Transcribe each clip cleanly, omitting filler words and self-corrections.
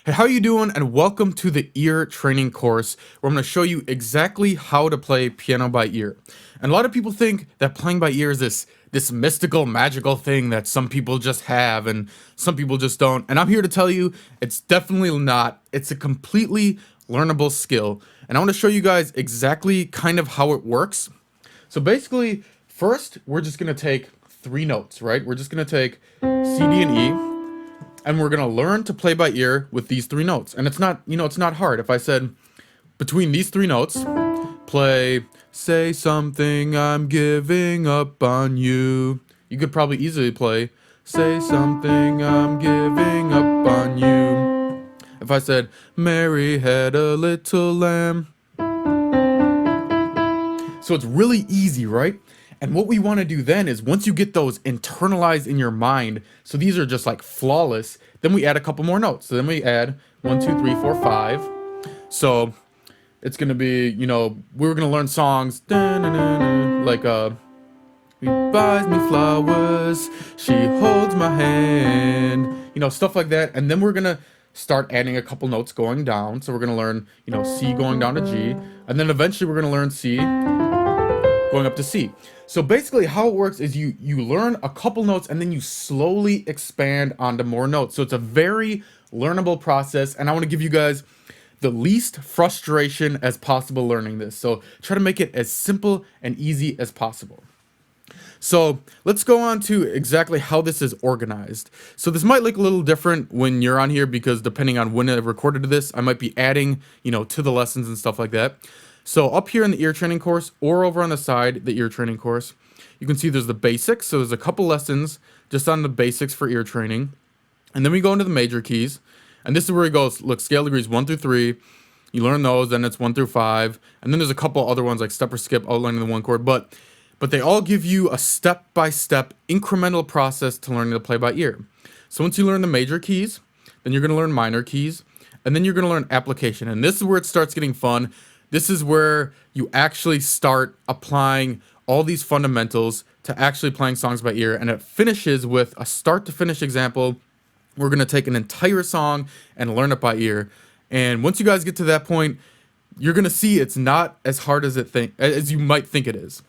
Hey, how you doing? And welcome to the ear training course where I'm going to show you exactly how to play piano by ear. And a lot of people think that playing by ear is this mystical, magical thing that some people just have and some people just don't. And I'm here to tell you it's definitely not. It's a completely learnable skill. And I want to show you guys exactly kind of how it works. So basically, first we're just going to take three notes, right? We're just going to take C, D, and E, and we're gonna learn to play by ear with these three notes. And it's not, it's not hard. If I said between these three notes, play "Say Something, I'm Giving Up on You," you could probably easily play "Say Something, I'm Giving Up on You." If I said "Mary had a little lamb," so it's really easy, right? And what we want to do then is once you get those internalized in your mind, so these are just like flawless, then we add a couple more notes. So then we add one, two, three, four, five. So it's gonna be, we were gonna learn songs like "He buys me flowers, she holds my hand," stuff like that. And then we're gonna start adding a couple notes going down. So we're gonna learn, C going down to G, and then eventually we're gonna learn C going up to C. So basically how it works is you learn a couple notes and then you slowly expand onto more notes. So it's a very learnable process, and I want to give you guys the least frustration as possible learning this. So try to make it as simple and easy as possible. So let's go on to exactly how this is organized. So this might look a little different when you're on here because depending on when I recorded this, I might be adding, to the lessons and stuff like that. So up here in the ear training course or over on the side, the ear training course, you can see there's the basics. So there's a couple lessons just on the basics for ear training. And then we go into the major keys. And this is where it goes, look, scale degrees 1 through 3. You learn those, then it's 1 through 5. And then there's a couple other ones like step or skip, outlining the one chord. But they all give you a step-by-step incremental process to learning to play by ear. So once you learn the major keys, then you're going to learn minor keys, and then you're going to learn application. And this is where it starts getting fun. This is where you actually start applying all these fundamentals to actually playing songs by ear, and it finishes with a start to finish example. We're going to take an entire song and learn it by ear. And once you guys get to that point, you're going to see it's not as hard as you might think it is.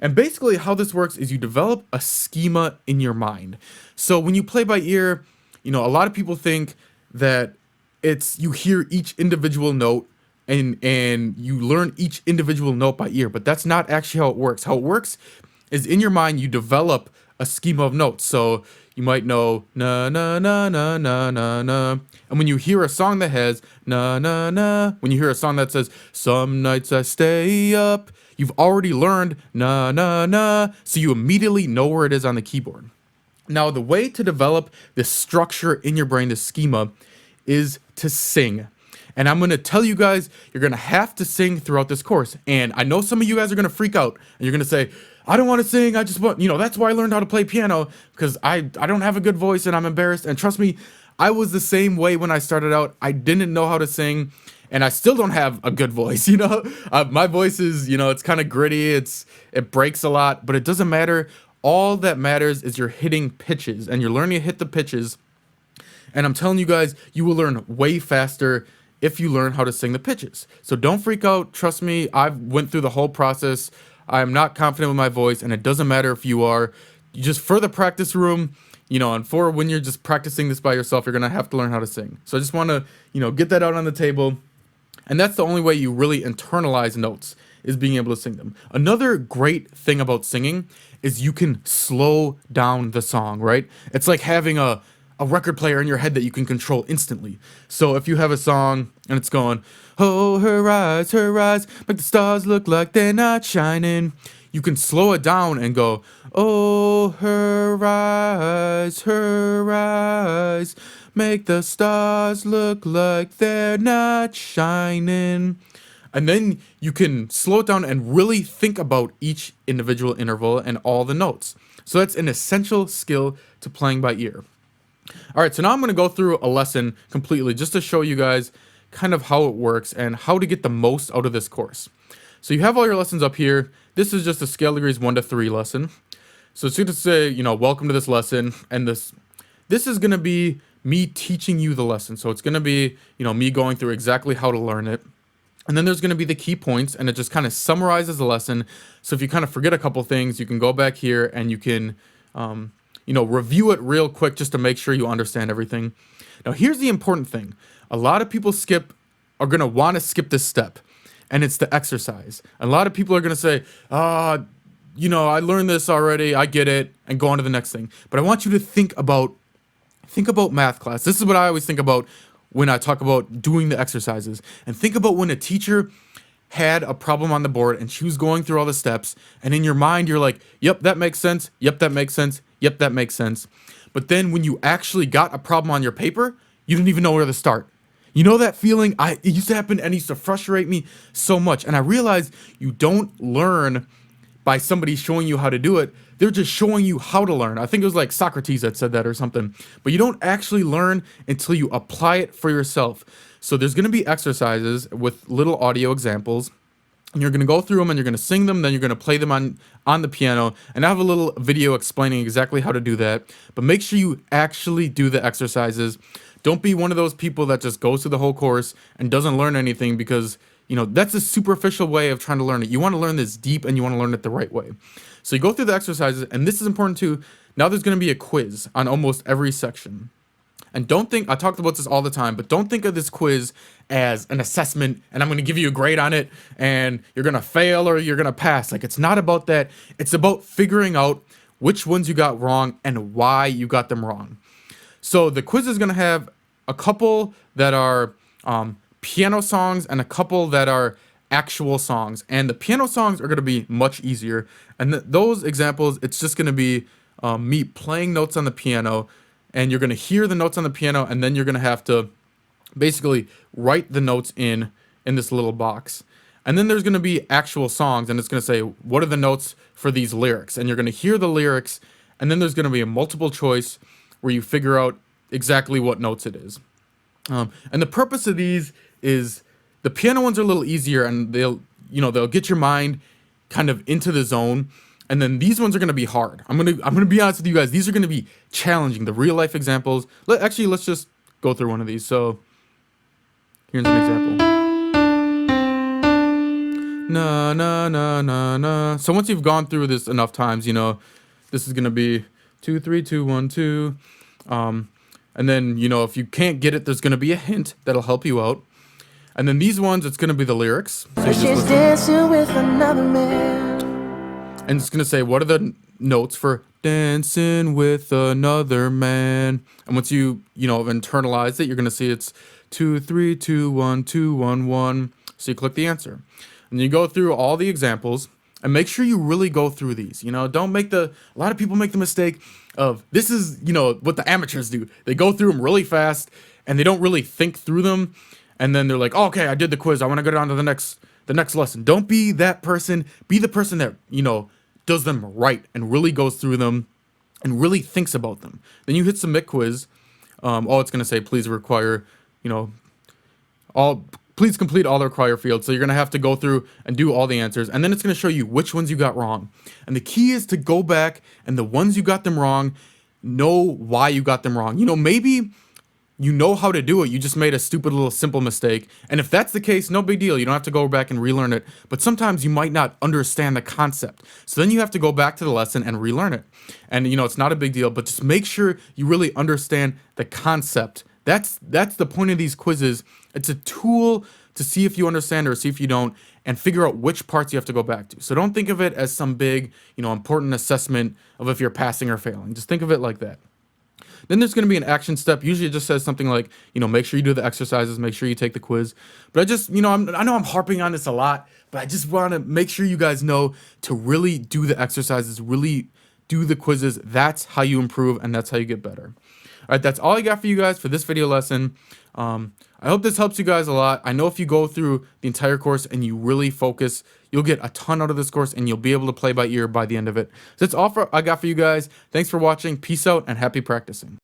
And basically how this works is you develop a schema in your mind. So when you play by ear, a lot of people think that it's you hear each individual note and you learn each individual note by ear, but that's not actually how it works. How it works is in your mind you develop a schema of notes. So you might know na na na na na na na, and when you hear a song that has na na na, when you hear a song that says "Some nights I stay up," you've already learned na na na, so you immediately know where it is on the keyboard. Now, the way to develop this structure in your brain, this schema, is to sing. And I'm going to tell you guys, you're going to have to sing throughout this course. And I know some of you guys are going to freak out and you're going to say, "I don't want to sing. I just want, that's why I learned how to play piano, because I don't have a good voice and I'm embarrassed." And trust me, I was the same way when I started out. I didn't know how to sing and I still don't have a good voice. My voice is, it's kind of gritty. It breaks a lot, but it doesn't matter. All that matters is you're hitting pitches and you're learning to hit the pitches. And I'm telling you guys, you will learn way faster if you learn how to sing the pitches. So don't freak out. Trust me, I've went through the whole process. I'm not confident with my voice, and it doesn't matter if you are. You just for the practice room, and for when you're just practicing this by yourself, you're gonna have to learn how to sing. So I just want to, get that out on the table. And that's the only way you really internalize notes, is being able to sing them. Another great thing about singing is you can slow down the song, right? It's like having a record player in your head that you can control instantly. So if you have a song and it's going, "Oh, her eyes, make the stars look like they're not shining," you can slow it down and go, "Oh, her eyes, make the stars look like they're not shining." And then you can slow it down and really think about each individual interval and all the notes. So that's an essential skill to playing by ear. All right, so now I'm going to go through a lesson completely just to show you guys kind of how it works and how to get the most out of this course. So you have all your lessons up here. This is just a scale degrees 1 to 3 lesson. So it's going to say, welcome to this lesson, and this is going to be me teaching you the lesson. So it's going to be, me going through exactly how to learn it. And then there's going to be the key points, and it just kind of summarizes the lesson. So if you kind of forget a couple things, you can go back here and you can, review it real quick just to make sure you understand everything. Now, here's the important thing. A lot of people are going to want to skip this step, and it's the exercise. A lot of people are going to say, I learned this already, I get it, and go on to the next thing. But I want you to think about math class. This is what I always think about when I talk about doing the exercises. And think about when a teacher had a problem on the board and she was going through all the steps, and in your mind you're like, yep, that makes sense, yep, that makes sense, yep, that makes sense. But then when you actually got a problem on your paper, you didn't even know where to start. You know that feeling? It used to happen, and it used to frustrate me so much. And I realized you don't learn by somebody showing you how to do it. They're just showing you how to learn. I think it was like Socrates that said that or something. But you don't actually learn until you apply it for yourself. So there's going to be exercises with little audio examples, and you're going to go through them and you're going to sing them, then you're going to play them on the piano, and I have a little video explaining exactly how to do that. But make sure you actually do the exercises. Don't be one of those people that just goes through the whole course and doesn't learn anything, because that's a superficial way of trying to learn it. You want to learn this deep, and you want to learn it the right way. So you go through the exercises, and this is important too. Now there's going to be a quiz on almost every section. And don't think, I talked about this all the time, but don't think of this quiz as an assessment and I'm going to give you a grade on it and you're going to fail or you're going to pass. Like, it's not about that. It's about figuring out which ones you got wrong and why you got them wrong. So the quiz is going to have a couple that are piano songs and a couple that are actual songs. And the piano songs are going to be much easier. And those examples, it's just going to be me playing notes on the piano, and you're going to hear the notes on the piano, and then you're going to have to basically write the notes in this little box. And then there's going to be actual songs, and it's going to say, what are the notes for these lyrics? And you're going to hear the lyrics, and then there's going to be a multiple choice where you figure out exactly what notes it is. And the purpose of these is, the piano ones are a little easier, and they'll get your mind kind of into the zone. And then these ones are going to be hard. I'm going to be honest with you guys. These are going to be challenging. The real life examples. Let's just go through one of these. So here's an example. Na na na na na. So once you've gone through this enough times, this is going to be 2 3 2 1 2. And then if you can't get it, there's going to be a hint that'll help you out. And then these ones, it's going to be the lyrics. So she's dancing with another man. And it's going to say, what are the notes for dancing with another man? And once you have internalized it, you're going to see it's 2 3 2 1 2 1 1. So you click the answer. And you go through all the examples, and make sure you really go through these. Don't make a lot of people make the mistake of, this is, what the amateurs do. They go through them really fast, and they don't really think through them. And then they're like, oh, okay, I did the quiz, I want to go on to the next lesson. Don't be that person. Be the person that, does them right and really goes through them and really thinks about them. Then you hit submit quiz. It's going to say, please please complete all the required fields. So you're going to have to go through and do all the answers. And then it's going to show you which ones you got wrong. And the key is to go back, and the ones you got them wrong, know why you got them wrong. Maybe you know how to do it, you just made a stupid little simple mistake. And if that's the case, no big deal. You don't have to go back and relearn it. But sometimes you might not understand the concept. So then you have to go back to the lesson and relearn it. And it's not a big deal, but just make sure you really understand the concept. That's the point of these quizzes. It's a tool to see if you understand or see if you don't, and figure out which parts you have to go back to. So don't think of it as some big, important assessment of if you're passing or failing. Just think of it like that. Then there's going to be an action step. Usually it just says something like, make sure you do the exercises, make sure you take the quiz. But I just, I know I'm harping on this a lot, but I just want to make sure you guys know to really do the exercises, really do the quizzes. That's how you improve, and that's how you get better. All right, that's all I got for you guys for this video lesson. I hope this helps you guys a lot. I know if you go through the entire course and you really focus, you'll get a ton out of this course, and you'll be able to play by ear by the end of it. So that's all I got for you guys. Thanks for watching. Peace out, and happy practicing.